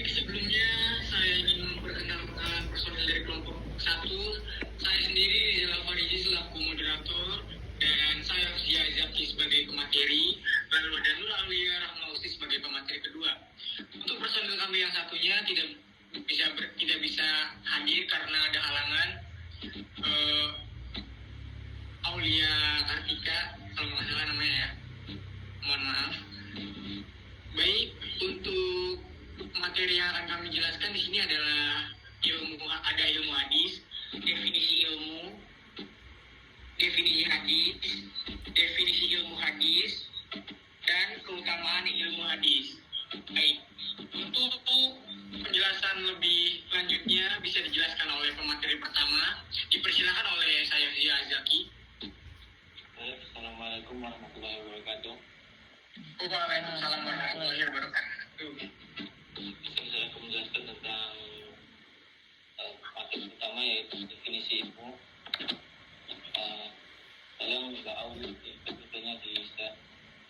Baik, sebelumnya saya ingin memperkenalkan personil dari kelompok satu. Saya sendiri Rizal Fariji selaku moderator dan saya Fia Zaki sebagai pemateri, lalu ada Nur Aulia Rahmausi sebagai pemateri kedua. Untuk personil kami yang satunya tidak bisa hadir karena ada halangan. Aulia Kartika, kalau nggak salah namanya ya. Mohon maaf. Baik, untuk materi yang akan kami jelaskan di sini adalah ilmu hadis, definisi ilmu hadis, dan keutamaan ilmu hadis. Baik, untuk penjelasan lebih lanjutnya bisa dijelaskan oleh pemateri pertama. Dipersilakan oleh saya Zia Zaki. Assalamualaikum warahmatullahi wabarakatuh. Waalaikumsalam warahmatullahi wabarakatuh. Saya akan menjelaskan tentang materi pertama yaitu definisi ilmu. Tolong Mbak Auli PPT-nya di share.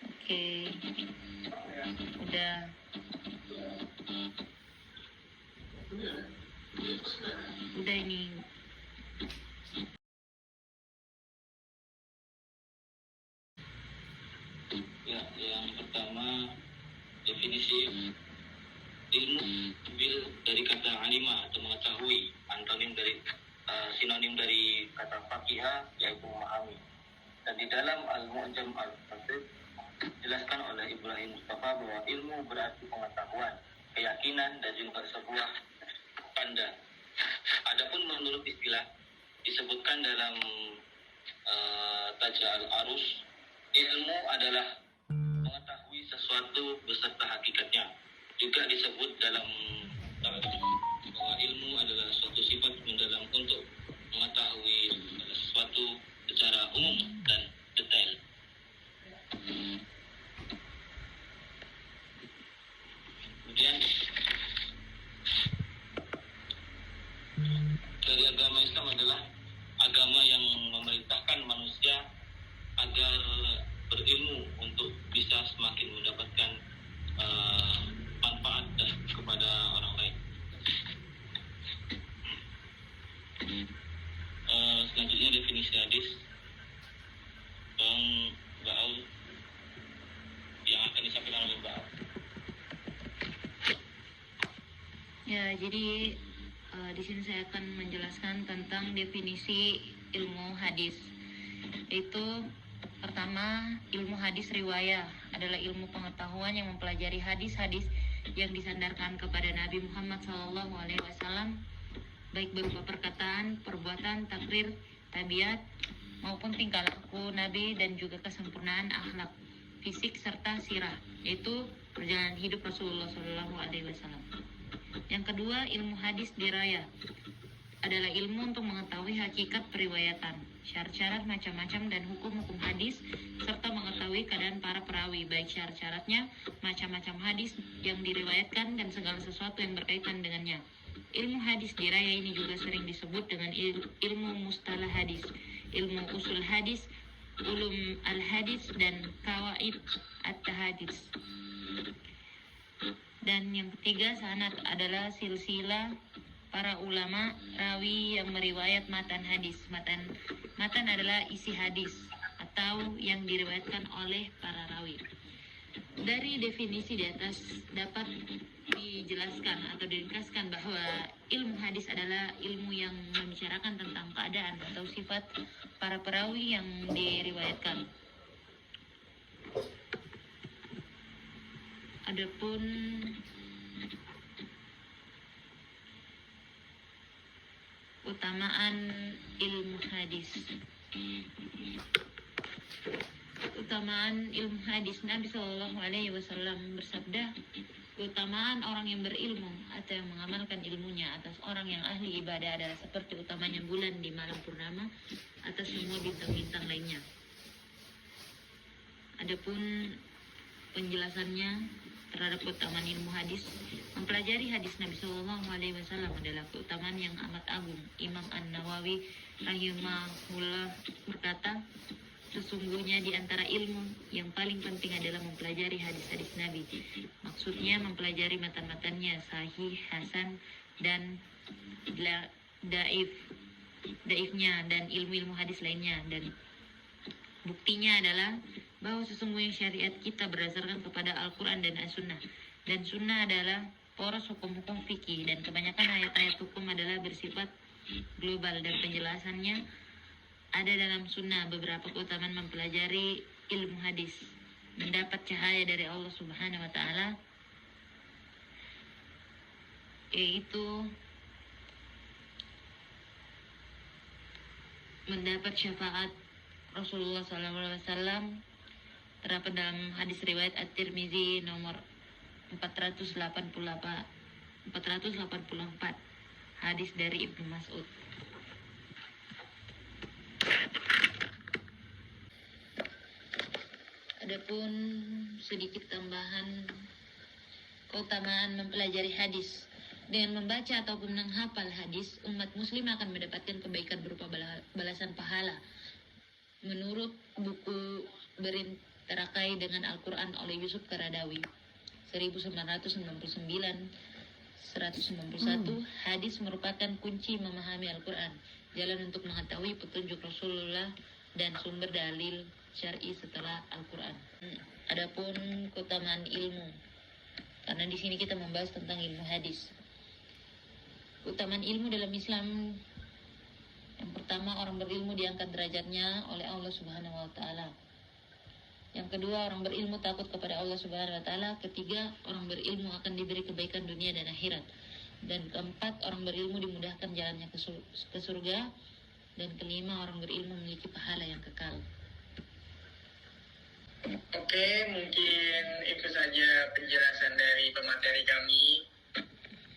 Oke. Udah. Udah ini. Ya, yang pertama definisi ilmu ambil dari kata alima atau mengetahui, sinonim dari kata faqiha yaitu memahami. Dan di dalam Al-Mu'jam Al-Fatih dijelaskan oleh Ibrahim Mustafa bahwa ilmu berarti pengetahuan, keyakinan, dan juga sebuah pandang. Adapun menurut istilah disebutkan dalam Taja Al-Arus, ilmu adalah mengetahui sesuatu beserta hakikatnya. Juga disebut dalam bahwa ilmu adalah suatu sifat mendalam untuk mengetahui sesuatu secara umum dan detail. Kemudian dari agama Islam adalah agama yang memerintahkan manusia agar berilmu untuk bisa semakin mendapatkan manfaat dan kepada orang lain. Selanjutnya definisi hadis Mbak Aul yang akan disampaikan oleh Mbak Aul. Ya, jadi di sini saya akan menjelaskan tentang definisi ilmu hadis. Yaitu pertama, ilmu hadis riwayah adalah ilmu pengetahuan yang mempelajari hadis-hadis yang disandarkan kepada Nabi Muhammad SAW, baik berupa perkataan, perbuatan, takrir, tabiat, maupun tingkah laku Nabi dan juga kesempurnaan akhlak, fisik serta sirah, yaitu perjalanan hidup Rasulullah SAW. Yang kedua, ilmu hadis diraya adalah ilmu untuk mengetahui hakikat periwayatan, syarat-syarat macam-macam dan hukum-hukum hadis, serta mengetahui keadaan para perawi, baik syarat-syaratnya, macam-macam hadis yang diriwayatkan, dan segala sesuatu yang berkaitan dengannya. Ilmu hadis diraya ini juga sering disebut dengan ilmu mustalah hadis, ilmu usul hadis, ulum al-hadis, dan kawaid at-tahadis. Dan yang ketiga, sanad adalah silsilah para ulama rawi yang meriwayat matan hadis. Matan adalah isi hadis atau yang diriwayatkan oleh para rawi. Dari definisi di atas dapat dijelaskan atau diringkaskan bahwa ilmu hadis adalah ilmu yang membicarakan tentang keadaan atau sifat para perawi yang diriwayatkan. Adapun utamaan ilmu hadis. Utamaan ilmu hadis, Nabi SAW bersabda, keutamaan orang yang berilmu atau yang mengamalkan ilmunya atas orang yang ahli ibadah adalah seperti utamanya bulan di malam purnama atas semua bintang-bintang lainnya. Adapun penjelasannya terhadap keutamaan ilmu hadis, mempelajari hadis Nabi SAW adalah keutamaan yang amat agung. Imam An-Nawawi rahimahullah berkata, Sesungguhnya di antara ilmu yang paling penting adalah mempelajari hadis-hadis Nabi. Maksudnya mempelajari matan-matannya, sahih, hasan, dan daif, daifnya, dan ilmu-ilmu hadis lainnya. Dan buktinya adalah bahwa sesungguhnya syariat kita berdasarkan kepada Al-Quran dan As-Sunnah. Dan Sunnah adalah poros hukum-hukum fikih, dan kebanyakan ayat-ayat hukum adalah bersifat global, dan penjelasannya ada dalam sunnah. Beberapa keutamaan mempelajari ilmu hadis: mendapat cahaya dari Allah Subhanahu wa Ta'ala, yaitu mendapat syafaat Rasulullah SAW, terdapat dalam hadis riwayat At-Tirmizi nomor 484, hadis dari Ibnu Mas'ud. Adapun sedikit tambahan keutamaan mempelajari hadis. Dengan membaca ataupun menghafal hadis, umat muslim akan mendapatkan kebaikan berupa balasan pahala. Menurut buku Berinterakai dengan Al-Quran oleh Yusuf Karadawi 1999-191, hadis merupakan kunci memahami Al-Quran, jalan untuk mengetahui petunjuk Rasulullah, dan sumber dalil syar'i setelah Al-Quran. Adapun keutamaan ilmu, karena di sini kita membahas tentang ilmu hadis. Keutamaan ilmu dalam Islam, yang pertama, orang berilmu diangkat derajatnya oleh Allah Subhanahu wa Ta'ala. Yang kedua, orang berilmu takut kepada Allah Subhanahu wa Ta'ala. Ketiga, orang berilmu akan diberi kebaikan dunia dan akhirat. Dan keempat, orang berilmu dimudahkan jalannya ke surga. Dan kelima, orang berilmu memiliki pahala yang kekal. Oke, mungkin itu saja penjelasan dari pemateri kami.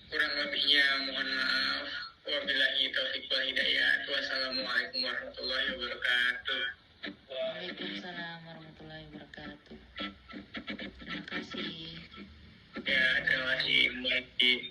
Kurang lebihnya mohon maaf. Wabillahi taufiq wal hidayah. Wassalamualaikum warahmatullahi wabarakatuh. Waalaikumsalam warahmatullahi wabarakatuh. Terima kasih. Ya, terima kasih.